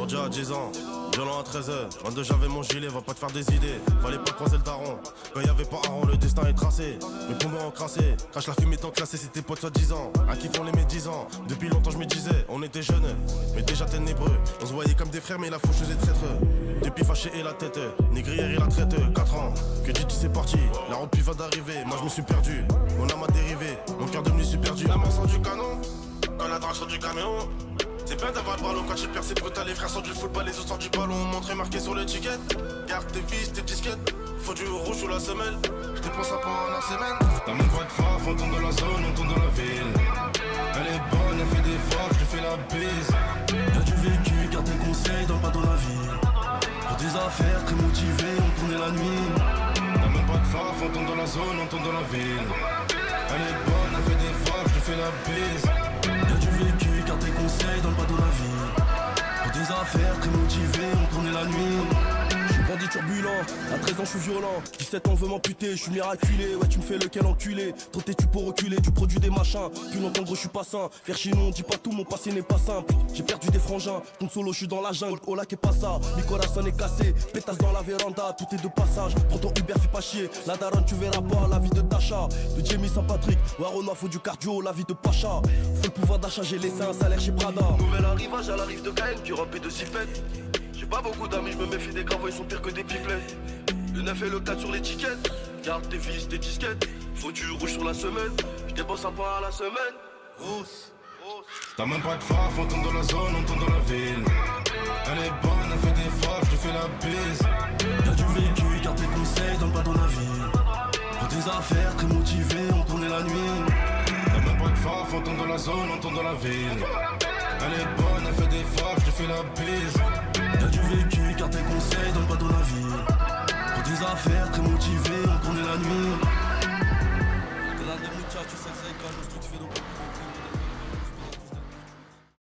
Bandit à 10 ans, violent à 13h. 22 j'avais mon gilet, va pas te faire des idées. Fallait pas croiser le daron. Quand y'avait pas Aaron, le destin est tracé. Mes poumons encrassés, cache la fumée tant classée, c'était potes soit 10 ans. À qui font les médisants. Depuis longtemps je me disais, on était jeunes, mais déjà ténébreux. On se voyait comme des frères, mais la faucheuse est traître. Depuis fâché et la tête, négrière et la traite. 4 ans, que Didi c'est parti. La route puis va d'arriver, moi je me suis perdu. Mon âme a dérivé, mon cœur devenu super dur. La main sort du canon, quand la drache sort du camion. C'est bien d'avoir le ballon quand tu perds, c'est brutal. Les frères sortent du football, les autres sortent du ballon. Montré marqué sur l'étiquette. Garde tes vis, tes disquettes. Faut du rouge ou la semelle. Je dépense ça pendant la semaine. T'as même pas de frappe, on tourne dans la zone, on tourne dans la ville. Elle est bonne, elle fait des frappes, je lui fais la bise. Y'a du vécu, garde tes conseils, donne pas dans la vie. Pour des affaires, très motivé, on tournait la nuit. T'as même pas de frappe, on tourne dans la zone, on tourne dans la ville. Elle est bonne, elle fait des frappes, je lui fais la bise. Y'a du vécu, garde tes conseils, donne pas dans la vie. Pour des affaires, très motivé, on tournait la nuit. Bandit turbulent, à 13 ans je suis violent. 17 ans veut m'amputer, je suis miraculé. Ouais tu me fais lequel enculé. Trop têtu pour reculer, tu produis des machins. Plus longtemps gros je suis pas sain. Faire chez nous on dit pas tout, mon passé n'est pas simple. J'ai perdu des frangins, ton solo je suis dans la jungle. Oh là qu'est pas ça, mi corazon est cassé. Pétasse dans la véranda, tout est de passage. Prends ton Uber, fais pas chier. La daronne tu verras pas la vie de Tacha. De Jamie Saint-Patrick, Warona faut du cardio, la vie de Pacha. Faut le pouvoir d'achat, j'ai laissé un salaire chez Prada. Nouvel arrivage à la rive de Caen, qui rampait de Sipette. J'ai pas beaucoup d'amis, je me méfie des gravats, ils sont pires que des pipelettes. Le 9 et le 4 sur l'étiquette. Garde tes vis, tes disquettes. Faut du rouge sur la semaine. Je dépense un point à la semaine. Rousse. T'as même pas de frappe, on tourne dans la zone, on tourne dans la ville. Elle est bonne, elle fait des frappes, je lui fais la bise. Y'a du vécu, garde tes conseils, donne pas dans la vie. Pour des affaires, très motivé, on tournait la nuit. T'as même pas de frappe, on tourne dans la zone, on tourne dans la ville. Elle est bonne, elle fait des frappes, je lui fais la bise. Y'a du vécu, garde tes conseils, donne pas dans la vie. Pour des affaires, très motivé, on tournait la nuit.